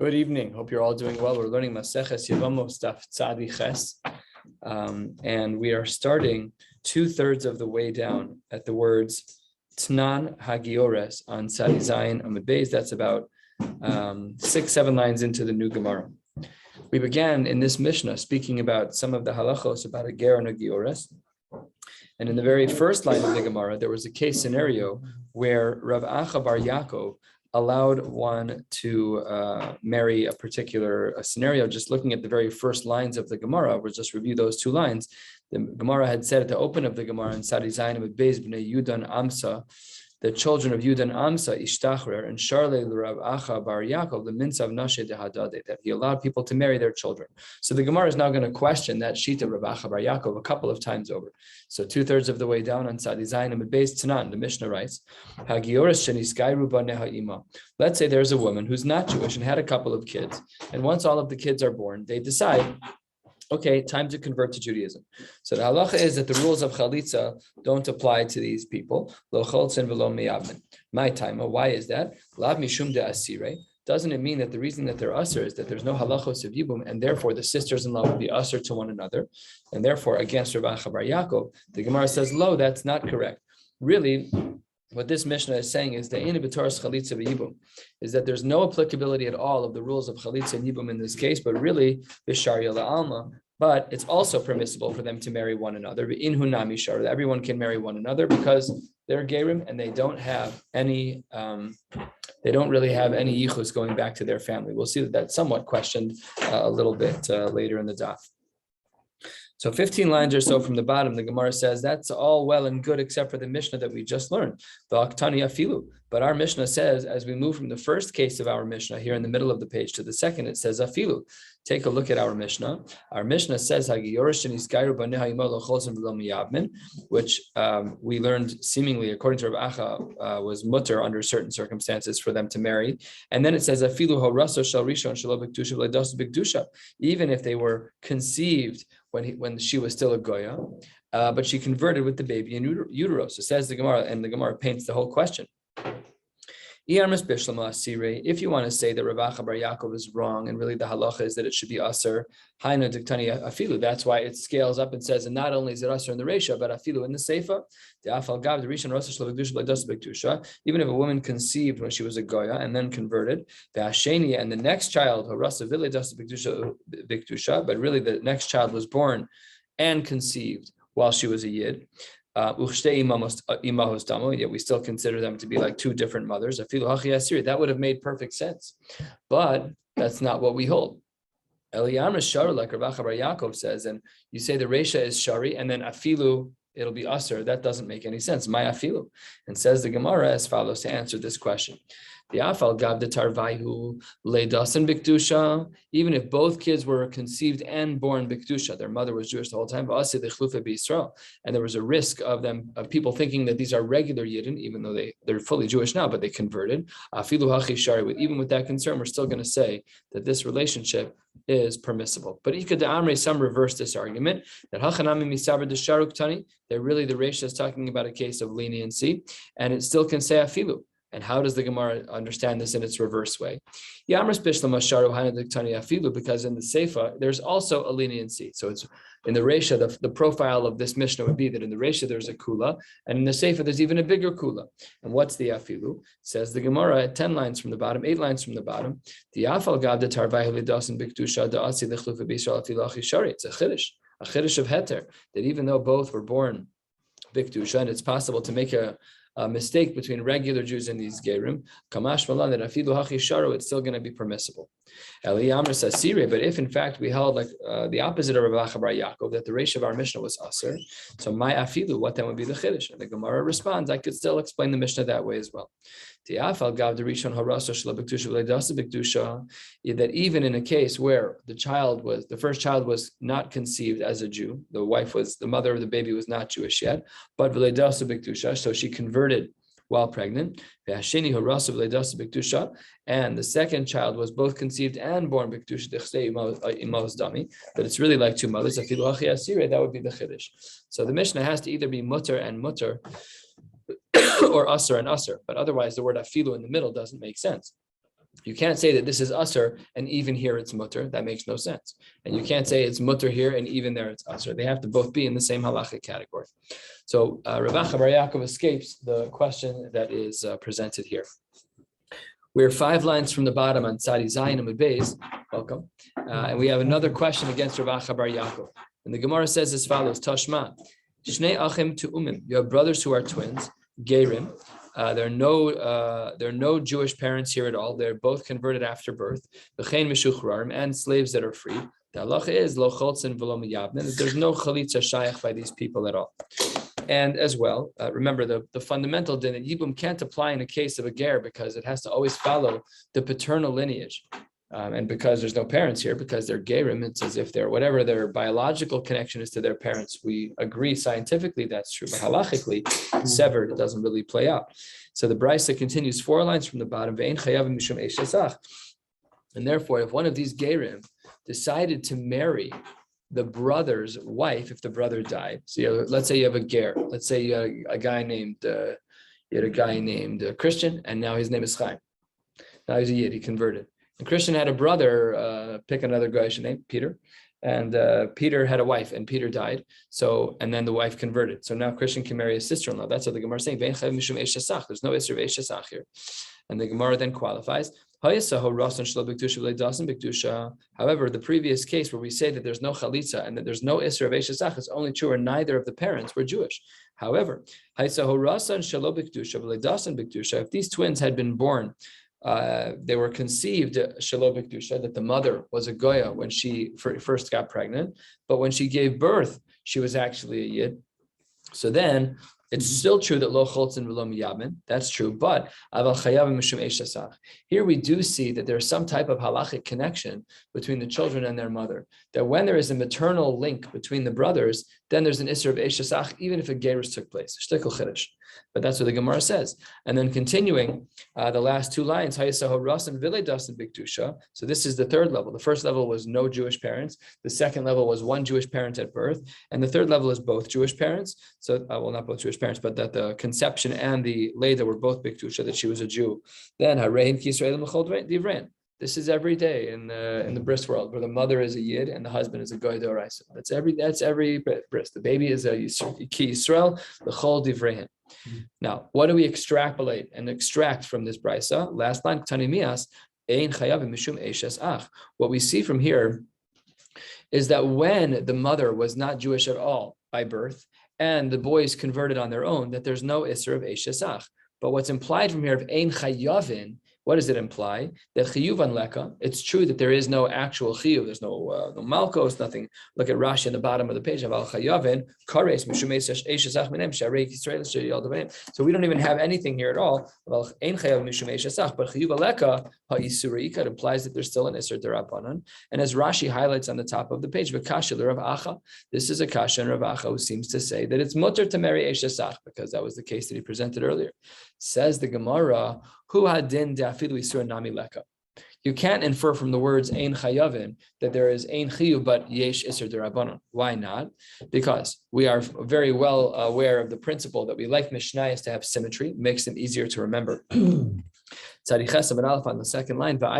Good evening. Hope you're all doing well. We're learning Maseches Yevamos daf tzadi ches, and we are starting 2/3 of the way down at the words Tnan Hagiores on Tzadi Zayin Amud Beis. That's about 6-7 lines into the new Gemara. We began in this Mishnah speaking about some of the halachos about a ger and a giores. And in the very first line of the Gemara, there was a case scenario where Rav Acha bar Yaakov allowed one to marry a particular scenario. Just looking at the very first lines of the Gemara, we'll just review those two lines. The Gemara had said at the open of the Gemara in Tzadi Zayin Amud Beis b'nei Yudan Amsa, the children of Yudan Amsa ishtachrer and Sharle Rav Acha bar Yaakov the minsav nashe dehadade, that he allowed people to marry their children. So the Gemara is now going to question that shita Rav Acha bar Yaakov a couple of times over. So 2/3 of the way down on Tzadi Zayin Amud Beis Tanan, the Mishnah writes, Hagioris sheniskayru baneha ima. Let's say there's a woman who's not Jewish and had a couple of kids, and once all of the kids are born, they decide, okay, time to convert to Judaism. So the halacha is that the rules of chalitza don't apply to these people. Lo cholzen v'lo miyavmin. My time. Why is that? Lav mishum de asire. Doesn't it mean that the reason that they're usher is that there's no halachos of yibum, and therefore the sisters-in-law will be usher to one another, and therefore against Rav Acha bar Yaakov, the Gemara says, lo, that's not correct. Really, what this Mishnah is saying is the chalitza v'yibum, is that there's no applicability at all of the rules of chalitza and yibum in this case, but really b'sharia la'alma. But it's also permissible for them to marry one another. V'inhu nami shar, everyone can marry one another because they're gerim and they don't have any. They don't really have any yichus going back to their family. We'll see that that's somewhat questioned a little bit later in the daf. So 15 lines or so from the bottom, the Gemara says that's all well and good except for the Mishnah that we just learned, the Aktani Afilu. But our Mishnah says, as we move from the first case of our Mishnah here in the middle of the page to the second, it says Afilu. Take a look at our Mishnah. Our Mishnah says which we learned seemingly, according to Rav Acha, was mutter under certain circumstances for them to marry. And then it says Afilu horaso shel rishon shelo b'kedusha v'ledos b'kedusha, even if they were conceived when she was still a goya, but she converted with the baby in utero. So says the Gemara, and the Gemara paints the whole question. If you want to say that Rav Acha bar Yaakov is wrong, and really the halacha is that it should be aser, that's why it scales up and says, and not only is it aser in the Reisha, but afilu in the Seifa. Even if a woman conceived when she was a goya and then converted, and the next child, but really the next child was born and conceived while she was a yid. Yet we still consider them to be like two different mothers. That would have made perfect sense, but that's not what we hold. Eliyam shari, like Rav Acha bar Yaakov says, and you say the Reisha is shari, and then afilu, it'll be aser. That doesn't make any sense. My afilu, and says the Gemara as follows to answer this question. Even if both kids were conceived and born bikdusha, their mother was Jewish the whole time, and there was a risk of people thinking that these are regular Yidden, even though they're fully Jewish now, but they converted. Even with that concern, we're still going to say that this relationship is permissible. But some reverse this argument that really the Reisha is talking about a case of leniency, and it still can say afilu. And how does the Gemara understand this in its reverse way? Because in the Seifa, there's also a leniency. So it's in the Reisha, the profile of this Mishnah would be that in the Reisha, there's a kula, and in the Seifa, there's even a bigger kula. And what's the afilu? Says the Gemara at 10 lines from the bottom, 8 lines from the bottom. It's a chiddush of heter, that even though both were born bikdusha, and it's possible to make a mistake between regular Jews and these gerim, kamash malan, that afilu hachi sharu, it's still going to be permissible. Eliyamr says sire, but if in fact we held like the opposite of Rav Acha bar Yaakov, that the Reisha of our Mishnah was aser, so my afilu, what then would be the chiddush? And the Gemara responds, I could still explain the Mishnah that way as well. That even in a case where the first child was not conceived as a Jew, the mother of the baby was not Jewish yet, but so she converted while pregnant, and the second child was both conceived and born bikdusha, that it's really like two mothers, that would be the chiddush. So the Mishnah has to either be mutter and mutter, or aser and aser, but otherwise the word afilu in the middle doesn't make sense. You can't say that this is usher and even here it's mutter. That makes no sense. And you can't say it's mutter here and even there it's usher. They have to both be in the same halachic category. So Rav Bar Yaakov escapes the question that is presented here. We're 5 lines from the bottom on Tzadi Zayin and Beis. Welcome. And we have another question against Rav Bar Yaakov. And the Gemara says as follows: Tashma, Shnei Achim Tu'umim. You have brothers who are twins, Gerim. There are no Jewish parents here at all. They're both converted after birth. And slaves that are free. The halacha is lo choltzin v'lo miyabnin. There's no chalitza shayach by these people at all. And as well, remember the fundamental din that yibum can't apply in the case of a ger because it has to always follow the paternal lineage. And because there's no parents here, because they're gerim, it's as if they're whatever their biological connection is to their parents. We agree scientifically that's true, but halachically, severed, it doesn't really play out. So the brisa continues 4 lines from the bottom. And therefore, if one of these gerim decided to marry the brother's wife, if the brother died, so let's say you have a ger, let's say you had a guy named Christian, and now his name is Chaim. Now he's a yid, he converted. And Christian had a brother, pick another guy's name, Peter, and Peter had a wife, and Peter died. So, and then the wife converted. So now Christian can marry his sister-in-law. That's what the Gemara is saying. There's no Isser of Eishasach here. And the Gemara then qualifies. However, the previous case where we say that there's no chalitza and that there's no Isser of Eishasach is only true, or neither of the parents were Jewish. However, if these twins had been born, they were conceived shelo b'kedusha, that the mother was a goya when she first got pregnant, but when she gave birth, she was actually a yid. So then it's still true that lo choltzin v'lo miyabin. That's true, but aval chayavim mishum eishasach. Here we do see that there's some type of halachic connection between the children and their mother. That when there is a maternal link between the brothers, then there's an isser of eishasach, even if a gerus took place. Shtickle chiddush. But that's what the Gemara says. And then continuing, the last 2 lines, Hayasaho Rasan Vile Dasan Biktusha. So this is the 3rd level. The first level was no Jewish parents. The second level was 1 Jewish parent at birth. And the 3rd level is both Jewish parents. So, well, not both Jewish parents, but that the conception and the Leda were both Biktusha, that she was a Jew. Then Harein Kisrael Mechol Divran. This is every day in the bris world, where the mother is a yid and the husband is a goy d'oraisa. That's every bris. The baby is a ki Yisrael, the chol divrehen. Now, what do we extrapolate and extract from this brisa? Last line, Tanimias, ein chayavim mishum eishes ach. What we see from here is that when the mother was not Jewish at all by birth, and the boys converted on their own, that there's no isser of eishes ach. But what's implied from here of ein chayavin, what does it imply? That chiyuvan leka, it's true that there is no actual chiyuv, there's no malkos, nothing. Look at Rashi in the bottom of the page. So we don't even have anything here at all. But chiyuv leka ha'isurik, it implies that there's still an iser derabanan. And as Rashi highlights on the top of the page, this is a kasha in Rav Acha who seems to say that it's mutter to marry eshesach, because that was the case that he presented earlier. Says the Gemara, hu hadin da'afilu isur nami leka. You can't infer from the words ein chayavin that there is ein chiyuv but yesh iser derabanan. Why not? Because we are very well aware of the principle that we like mishnayos to have symmetry, makes them easier to remember. On the second line, you're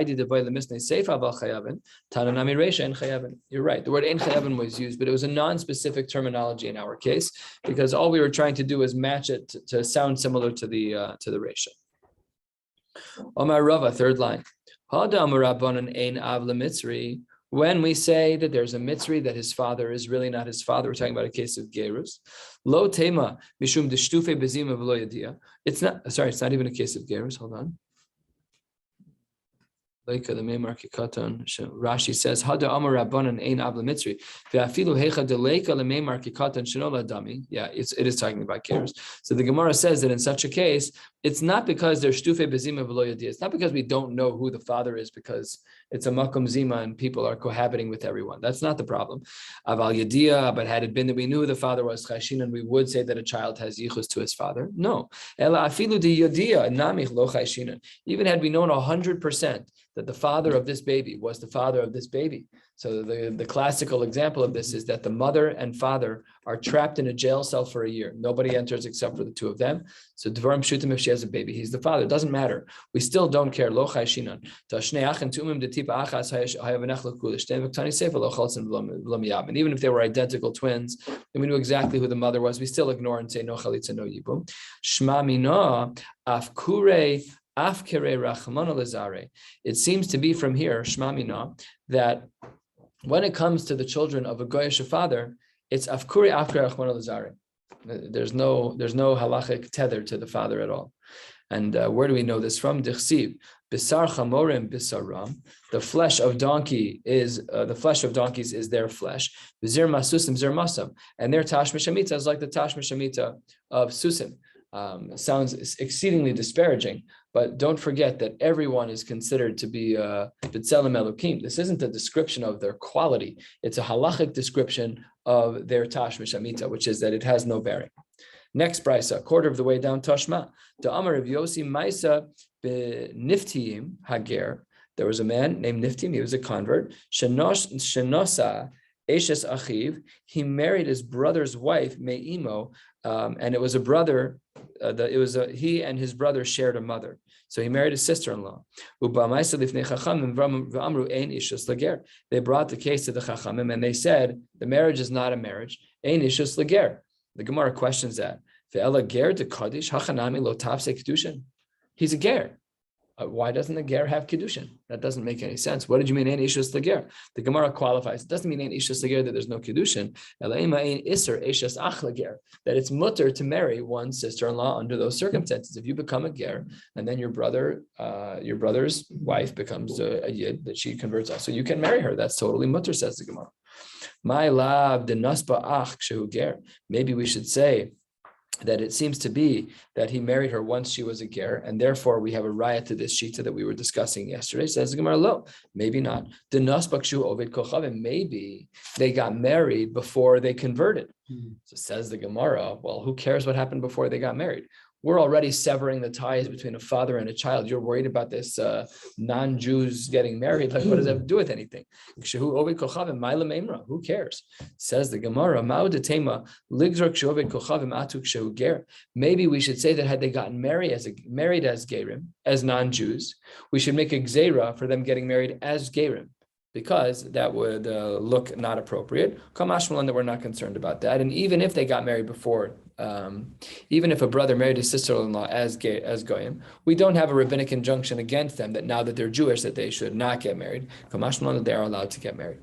right. The word ein chayavin was used, but it was a non-specific terminology in our case, because all we were trying to do was match it to sound similar to the reisha. Omar Rava, 3rd line. When we say that there's a mitzri that his father is really not his father, we're talking about a case of gerus. Lo tema mishum deshtufe bezima v'lo yadia. It's not even a case of gerus. Hold on. Rashi says, "Hada amar rabbanan ein avla mitzri ve'afilu hecha deleika lemeimar kikatan shenola dami." Yeah, it is talking about gerus. So the Gemara says that in such a case, it's not because there's shtufe bezima v'lo yadia. It's not because we don't know who the father is, because it's a makom zima and people are cohabiting with everyone. That's not the problem. Aval yadia, but had it been that we knew who the father was chashin, and we would say that a child has yichus to his father. No, ela afilu di yadia namich lo chashin. Even had we known 100% that the father of this baby was the father of this baby. So the classical example of this is that the mother and father are trapped in a jail cell for a year. Nobody enters except for the two of them. So Dvarim Shutim, if she has a baby, he's the father. It doesn't matter. We still don't care. Lo chai shinan. And even if they were identical twins, and we knew exactly who the mother was, we still ignore and say no chalitza, no yibum. Shma mina afkure afkere rachmana lezare. It seems to be from here, Shma mina, that when it comes to the children of a goyish father, it's afkure afkere rachmana lezare. There's no halachic tether to the father at all. And where do we know this from? Dichsiv, bisar chamorim bisaram. The flesh of donkey is the flesh of donkeys is their flesh. Zir masusim zir masam, and their tash mishamita is like the tash mishamita of susim. Sounds exceedingly disparaging, but don't forget that everyone is considered to be b'tzelem elokim. This isn't a description of their quality; it's a halachic description of their tash mishamita, which is that it has no bearing. Next brisa, a quarter of the way down, Tashma. The Amar of Yosi Maisa Niftiim Hager. There was a man named Niftiim. He was a convert. Shenosa Eshes Achiv. He married his brother's wife Me'imo, and it was a brother. He and his brother shared a mother. So he married his sister-in-law. They brought the case to the Chachamim, and they said the marriage is not a marriage. Ein ishus lager. The Gemara questions that. He's a ger. Why doesn't a ger have kedushin? That doesn't make any sense. What did you mean ein ishus lager? The Gemara qualifies. It doesn't mean ein ishus lager that there's no kedushin. That it's mutter to marry one's sister-in-law under those circumstances. If you become a ger and then your brother's wife becomes a yid that she converts also, you can marry her. That's totally mutter, says the Gemara. My love, the nasba ach kshehu ger. Maybe we should say that it seems to be that he married her once she was a ger, and therefore we have a raya to this shita that we were discussing yesterday. Says the Gemara, lo, maybe not. The nasba kshehu oved kochavim. Maybe they got married before they converted. So says the Gemara, well, who cares what happened before they got married? We're already severing the ties between a father and a child. You're worried about this non-Jews getting married. Like, what does that have to do with anything? Who cares? Says the Gemara. Maybe we should say that had they gotten married as gerim, as non-Jews, we should make a gzeira for them getting married as gerim, because that would look not appropriate. Kamashmalan, that we're not concerned about that. And even if they got married before, even if a brother married his sister-in-law as goyim, we don't have a rabbinic injunction against them that now that they're Jewish that they should not get married. Kamashmalan, that they are allowed to get married.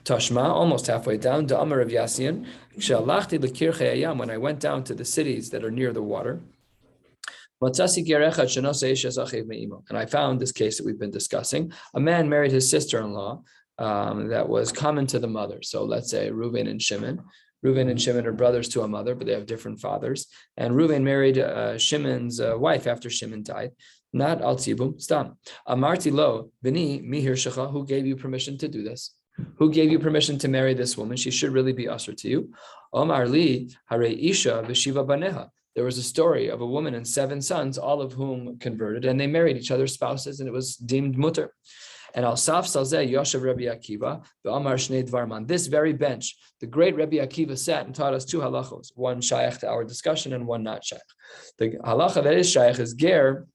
Tashma, almost halfway down, the Amar of Yasin, when I went down to the cities that are near the water, and I found this case that we've been discussing. A man married his sister-in-law that was common to the mother. So let's say Reuven and Shimon. Reuven and Shimon are brothers to a mother, but they have different fathers. And Reuven married Shimon's wife after Shimon died. Not al tzibum, stam. Amarti lo, bini mihir shecha, who gave you permission to do this? Who gave you permission to marry this woman? She should really be usher to you. Omar li hare isha v'shiva baneha. There was a story of a woman and 7 sons, all of whom converted, and they married each other's spouses, and it was deemed mutter. And al saf salzeh yoshev Rabbi Akiva v'amar shnei dvarman. This very bench, the great Rabbi Akiva sat and taught us 2 halachos, one shaykh to our discussion and one not shaykh. The halacha that is shaykh is ger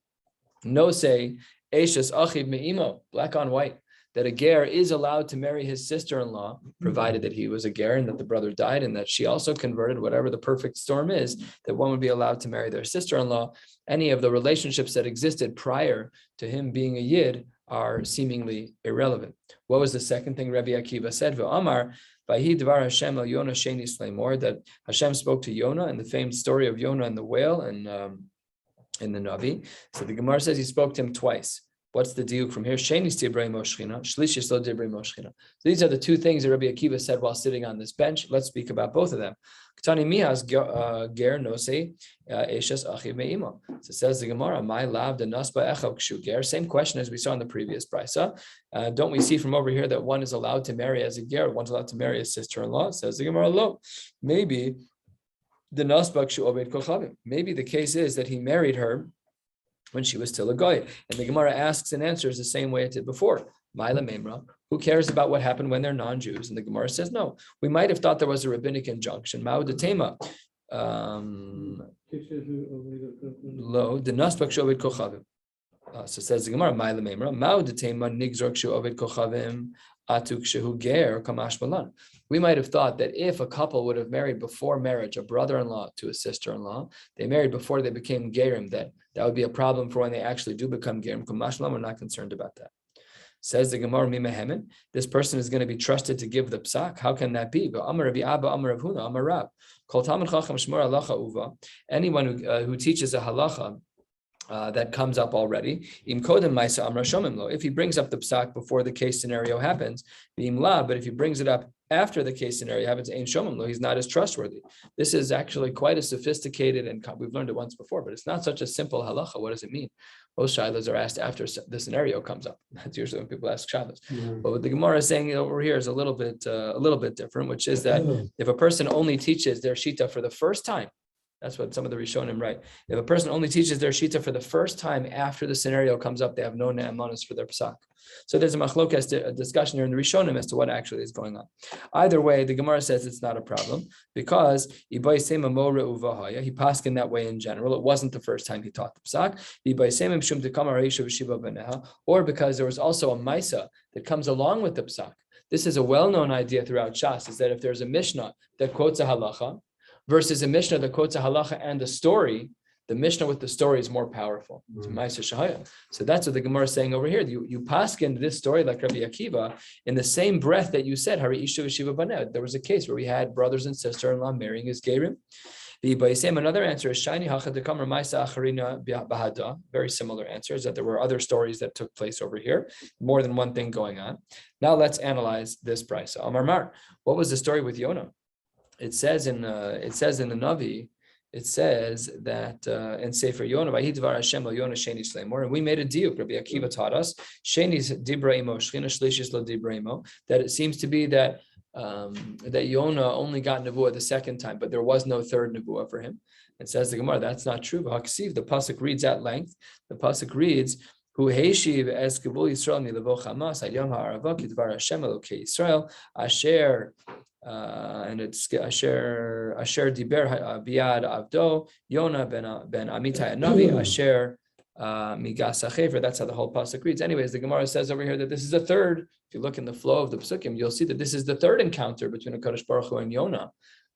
no say eshes achiv me'imo, black on white, that a ger is allowed to marry his sister-in-law, provided that he was a ger and that the brother died and that she also converted, whatever the perfect storm is, that one would be allowed to marry their sister-in-law. Any of the relationships that existed prior to him being a yid are seemingly irrelevant. What was the second thing Rabbi Akiva said? V'amar, Vahi dvar Hashem el Yonah sheni sleimor, that Hashem spoke to Yonah in the famed story of Yonah and the whale and in the Navi. So the Gemara says he spoke to him twice. What's the diuk from here? Sheni divrei moshchina, shlishis lo divrei moshchina. So these are the 2 things that Rabbi Akiva said while sitting on this bench. Let's speak about both of them. Ktani mihas ger nosei eshes achiv me'imo. So says the Gemara, my lav de nasba echav kshu ger. Same question as we saw in the previous brisa. Don't we see from over here that one is allowed to marry as a ger, one's allowed to marry his sister-in-law? Says the Gemara, lo. Maybe the nasba kshu obed kochavim. Maybe the case is that he married her when she was still a goy. And the Gemara asks and answers the same way it did before. Maila Memra, who cares about what happened when they're non-Jews? And the Gemara says, no, we might have thought there was a rabbinic injunction. Ma'u detema. Lo, the nasbak shovid kochavim. So says the Gemara, Maila Memra, Ma'u detema nigzork shovid kochavim atuk shehu ger kamash malan. We might have thought that if a couple would have married before marriage, a brother-in-law to a sister-in-law, they married before they became gerim, that would be a problem for when they actually do become gerim. Kamash malan, we're not concerned about that. Says the Gemara, Mimehemen, this person is going to be trusted to give the psak. How can that be? But Amar Rabbi Abba, Amar Rav Huna, Amar Rab. Kol Talmid Chacham Shmur Halacha Uva. Anyone who teaches a halacha that comes up already. Im kodem ma'isa amra shomim lo. If he brings up the psak before the case scenario happens, b'im la. But if he brings it up after the case scenario happens, ein shomim lo. He's not as trustworthy. This is actually quite a sophisticated, and we've learned it once before, but it's not such a simple halacha. What does it mean? Most shilas are asked after the scenario comes up. That's usually when people ask shilas. Mm-hmm. But what the Gemara is saying over here is a little bit different, which is that if a person only teaches their shita for the first time, that's what some of the Rishonim write. If a person only teaches their shita for the first time after the scenario comes up, they have no ne'amanos for their psak. So there's a machlokes, a discussion here in the Rishonim as to what actually is going on. Either way, the Gemara says it's not a problem because he paskin that way in general. It wasn't the first time he taught the psak. Or because there was also a maisa that comes along with the psak. This is a well-known idea throughout Shas, is that if there's a Mishnah that quotes a halacha, versus a Mishnah that quotes a halacha and a story, the Mishnah with the story is more powerful. Mm-hmm. So that's what the Gemara is saying over here. You paskin this story like Rabbi Akiva in the same breath that you said, Hari Isha V'Shiva Baneh. There was a case where we had brothers and sister-in-law marrying his gerim. Another answer is Shani Hachadekam Maisa Acharina Bahada. Very similar answer is that there were other stories that took place over here, more than one thing going on. Now let's analyze this brisa. Amar Mar, what was the story with Yonah? It says in the Navi, it says that in Sefer Yonah, Vayidvar Hashem al Yonah Sheni Shleimor, and we made a diuk. Rabbi Akiva taught us Sheni's Dibra Imo Shchina Shlishis Lo Dibra Imo, that it seems to be that Yonah only got nevuah the second time, but there was no third nevuah for him. It says the Gemara that's not true. The pasuk reads at length. The pasuk reads, Hu Heishiv Es Gevul Yisrael Milevo Chamas Hayom Ha'arava Kidvar Hashem Elokei Yisrael Asher. And it's Asher Diber Biad Avdo Yonah ben Amitai Navi Asher Migas Achever. That's how the whole pasuk reads. Anyways, the Gemara says over here that this is the third. If you look in the flow of the psukim, you'll see that this is the third encounter between HaKadosh Baruch Hu and Yonah.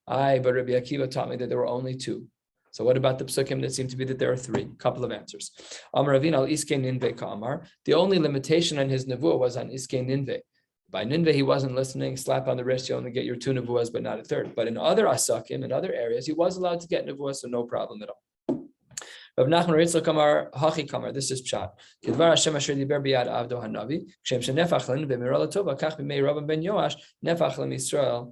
But Rabbi Akiva taught me that there were only two. So what about the psukim that seem to be that there are three? Couple of answers. Amar Ravina al Iskei Ninve Ka'amar. The only limitation on his nevuah was on Iskei Ninve. By Ninveh, he wasn't listening, slap on the wrist, you only get your two nevuahs, but not a third. But in other asakim, in other areas, he was allowed to get nevuah, so no problem at all. Rav Nachman Ritzla Kamar, Hachi Kamar, this is Pshat. Kidvar Hashem Asher Diber Biyad Avdo HaNavi, Kshem Shenefach L'Ninveh Me'ra L'Tova, Kach B'mei Rabban Ben Yoash, Nefach L'Misrael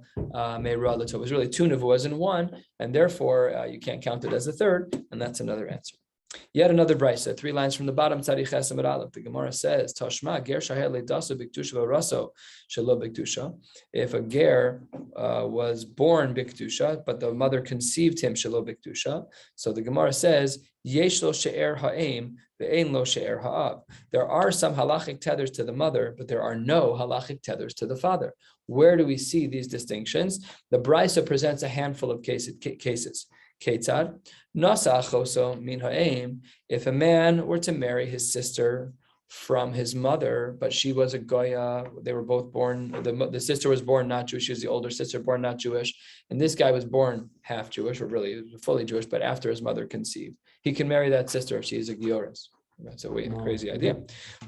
Me'ra L'Tova. It's really two nevuahs in one, and therefore you can't count it as a third, and that's another answer. Yet another brisa, 3 lines from the bottom. Tzadi Ches Amud Aleph. The Gemara says, "Tashma ger shaher ledaso biktusha v'raso shelo biktusha." If a ger was born biktusha, but the mother conceived him shelo biktusha, so the Gemara says, "Yesh lo she'er ha'em ve'ein lo she'er ha'av." There are some halachic tethers to the mother, but there are no halachic tethers to the father. Where do we see these distinctions? The brisa presents a handful of cases. Ketzad nasa achoso min ha'em. If a man were to marry his sister from his mother, but she was a goya, they were both born. The sister was born not Jewish. She was the older sister, born not Jewish, and this guy was born half Jewish, or really fully Jewish, but after his mother conceived, he can marry that sister if she is a gioris. That's a crazy idea,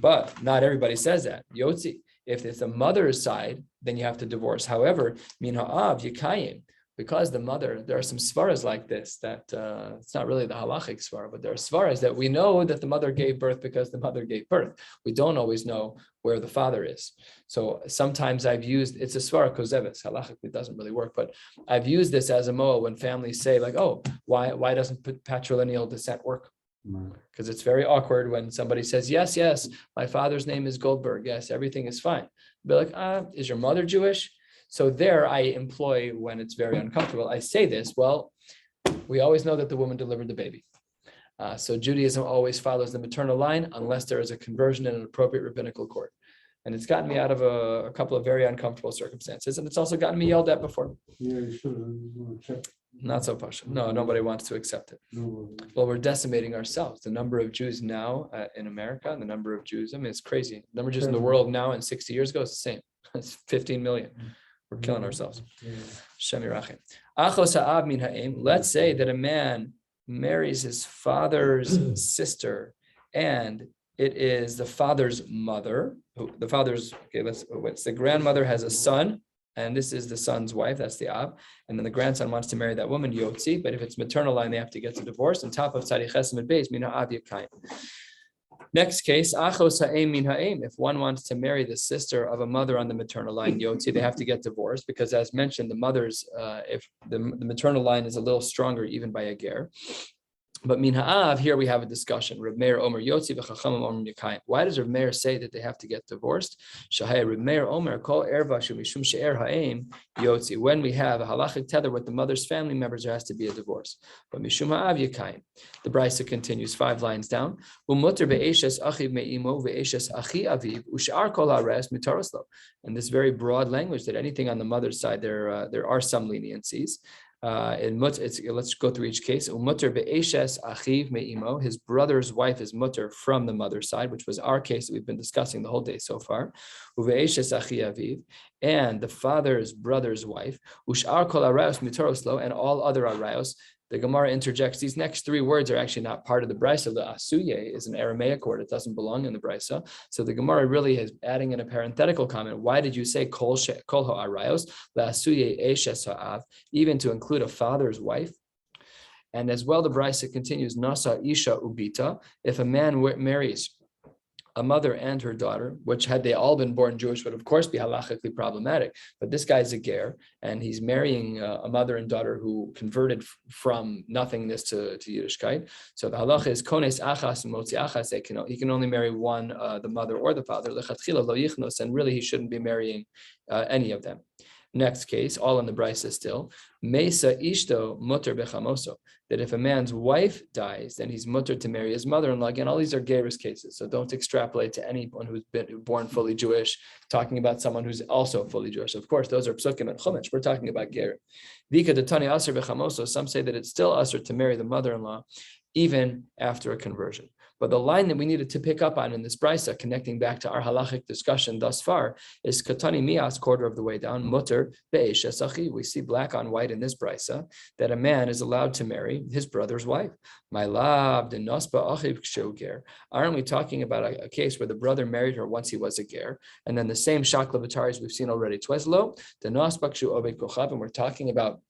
but not everybody says that. Yotzi, if it's the mother's side, then you have to divorce. However, min ha'av yikayim. Because the mother, there are some svaras like this that it's not really the halachic svara, but there are svaras that we know that the mother gave birth because the mother gave birth. We don't always know where the father is. So sometimes I've used, it's a svara kozeves, halachically doesn't really work, but I've used this as a moa when families say like, oh, why doesn't patrilineal descent work? Because it's very awkward when somebody says, yes, my father's name is Goldberg. Yes, everything is fine. Be like, is your mother Jewish? So there I employ, when it's very uncomfortable, I say this, well, we always know that the woman delivered the baby. So Judaism always follows the maternal line unless there is a conversion in an appropriate rabbinical court. And it's gotten me out of a couple of very uncomfortable circumstances. And it's also gotten me yelled at before. Yeah, you should check. Not so posh. No, nobody wants to accept it. Well, we're decimating ourselves. The number of Jews now in America, and the number of Jews, I mean, it's crazy. The number of Jews in the world now and 60 years ago is the same. It's 15 million. We're killing ourselves. Let's say that a man marries his father's sister, and it is the father's mother. The father's, the grandmother has a son, and this is the son's wife, that's the Ab, and then the grandson wants to marry that woman, Yotzi, but if it's maternal line, they have to get to divorce, on top of Tzadi Chesem and Beis, Mina Av Yakayim. Next case, Achos Ha'em Min Ha'em, if one wants to marry the sister of a mother on the maternal line, Yotzi, they have to get divorced, because as mentioned, the mother's, if the maternal line is a little stronger even by a ger. But Min Ha'av, here we have a discussion. Reb Meir Omer Yotzi v'Chachamim Omer Yakayim. Why does Reb Meir say that they have to get divorced? Shahai Reb Meir Omer Kol Erva Shu Mishum She'er Ha'em Yotzi. When we have a halachic tether with the mother's family members, there has to be a divorce. But Mishum Ha'av Yakayim. The Brisa continues 5 lines down. U'muter be'eshes achiv me'imo ve'eshes achi aviv u'shar kol ha'res mitaroslo. And this very broad language that anything on the mother's side, there are some leniencies. Let's go through each case. His brother's wife is mutter from the mother's side, which was our case that we've been discussing the whole day so far. And the father's brother's wife, and all other arayos. The Gemara interjects, these next 3 words are actually not part of the Brisa. The Asuye is an Aramaic word. It doesn't belong in the Brisa. So the Gemara really is adding in a parenthetical comment. Why did you say Kol ha'arayos, la Asuye eshes ha'av, even to include a father's wife? And as well, the Brisa continues, Nasa isha ubita, if a man marries a mother and her daughter, which had they all been born Jewish would of course be halachically problematic. But this guy's a ger, and he's marrying a mother and daughter who converted from nothingness to Yiddishkeit. So the halacha is kones achas and motzi achas. He can only marry one, the mother or the father. Lechatchila lo yichnos, and really he shouldn't be marrying any of them. Next case, all in the Brisa still, Mesa Ishto Mutter Bechamoso, that if a man's wife dies, then he's mutter to marry his mother-in-law. Again, all these are gerus cases, so don't extrapolate to anyone who's been born fully Jewish, talking about someone who's also fully Jewish. Of course, those are psukim and chumash. We're talking about ger. Vika Detani Aser Bechamoso, some say that it's still aser to marry the mother-in-law, even after a conversion. But the line that we needed to pick up on in this brisa, connecting back to our halachic discussion thus far, is katani mias, quarter of the way down, mutter be'eshes achi. We see black on white in this brisa that a man is allowed to marry his brother's wife. My lab the nosba achiv kshu ger. Aren't we talking about a case where the brother married her once he was a ger, and then the same shakla v'taris we've seen already twice low, the nosba kshu oved kochav, and we're talking about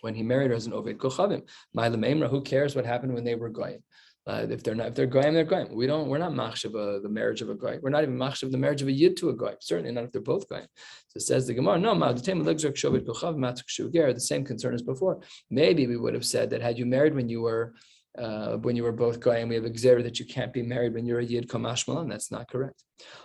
when he married her as an oved kochavim. My lememra, who cares what happened when they were goyim? If they're goyim, they're goyim. We're not machshav the marriage of a goy. We're not even machshav the marriage of a yid to a goy. Certainly not if they're both goyim. So says the Gemara, no, the same concern as before. Maybe we would have said that had you married when you were both goyim, we have a gzera that you can't be married when you're a yid kamashmalan. That's not correct.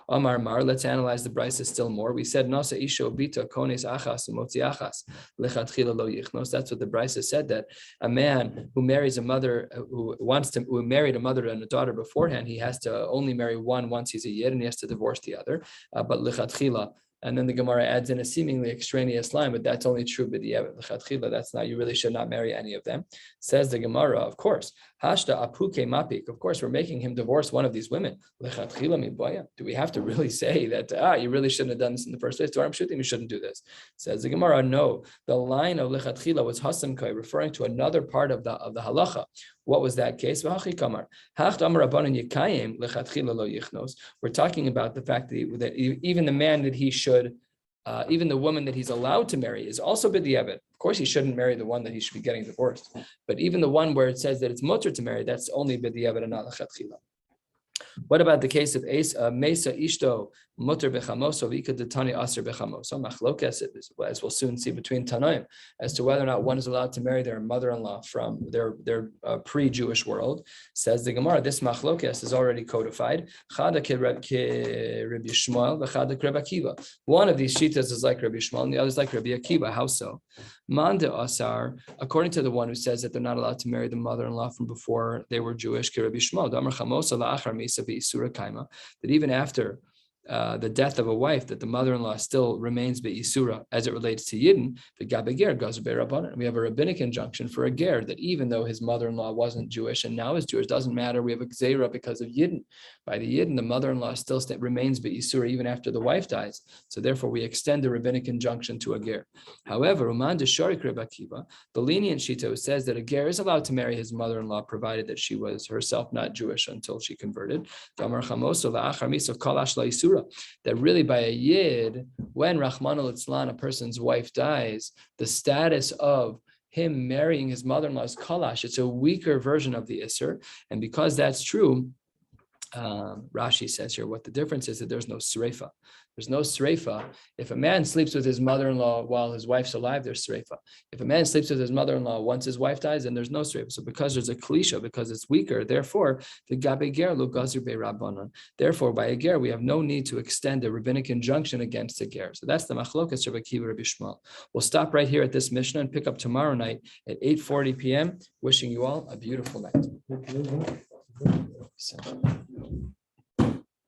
Amar Mar, let's analyze the brisa still more. We said nasa isho bita kones achas motzi achas lechatchila lo yichnos. That's what the brisa said, that a man who marries a mother who married a mother and a daughter beforehand, he has to only marry one once he's a yid, and he has to divorce the other. But lechatchila. And then the Gemara adds in a seemingly extraneous line, but that's only true b'diavad. That's not, you really should not marry any of them. Says the Gemara, of course, hashta apuke mapik. Of course, we're making him divorce one of these women. Do we have to really say that you really shouldn't have done this in the first place? I'm shooting, you shouldn't do this. Says the Gemara, no. The line of lechatchila was hasamkai, referring to another part of the halacha. What was that case? We're talking about the fact that even the man that he should, even the woman that he's allowed to marry is also b'diavad. Of course, he shouldn't marry the one that he should be getting divorced. But even the one where it says that it's mutter to marry, that's only b'diavad and not lechatchila. What about the case of Mesa Ishto Mutter Bechamoso Vika Detani Aser Bechamoso? Machlokes, as we'll soon see between Tanoim, as to whether or not one is allowed to marry their mother-in-law from their pre-Jewish world. Says the Gemara, this machlokes is already codified. Chada ke Rabbi Shmuel, v'chada ke Rabbi Akiva. One of these shitas is like Rabbi Shmuel, and the other is like Rabbi Akiva. How so? Manda Asar, according to the one who says that they're not allowed to marry the mother-in-law from before they were Jewish, ke Rabbi Shmuel, Damar Chamosa la'achar misa v'isura kaima, that even after the death of a wife, that the mother-in-law still remains be'isura as it relates to Yidden, the gabeger goes be'rabbanan. We have a rabbinic injunction for a ger that even though his mother-in-law wasn't Jewish and now is Jewish, doesn't matter. We have a gzeira because of Yidden. By the Yidden, the mother-in-law still remains be'isura even after the wife dies. So therefore, we extend the rabbinic injunction to a ger. However, Uman desharik Rabbi Akiva, the lenient shita says that a ger is allowed to marry his mother-in-law provided that she was herself not Jewish until she converted. That really by a yid, when Rahman al-Itzlan, a person's wife dies, the status of him marrying his mother-in-law is kalash. It's a weaker version of the Isser. And because that's true, Rashi says here, what the difference is that there's no sreifa. There's no sreifa. If a man sleeps with his mother-in-law while his wife's alive, there's sreifa. If a man sleeps with his mother-in-law once his wife dies, then there's no sreifa. So because there's a klisha, because it's weaker, therefore, the gabe ger lo gazir be rabbanon. Therefore, by a ger, we have no need to extend a rabbinic injunction against a ger. So that's the machlokas Rabbi Akiva, Rabbi Shmuel. We'll stop right here at this Mishnah and pick up tomorrow night at 8:40 p.m. Wishing you all a beautiful night.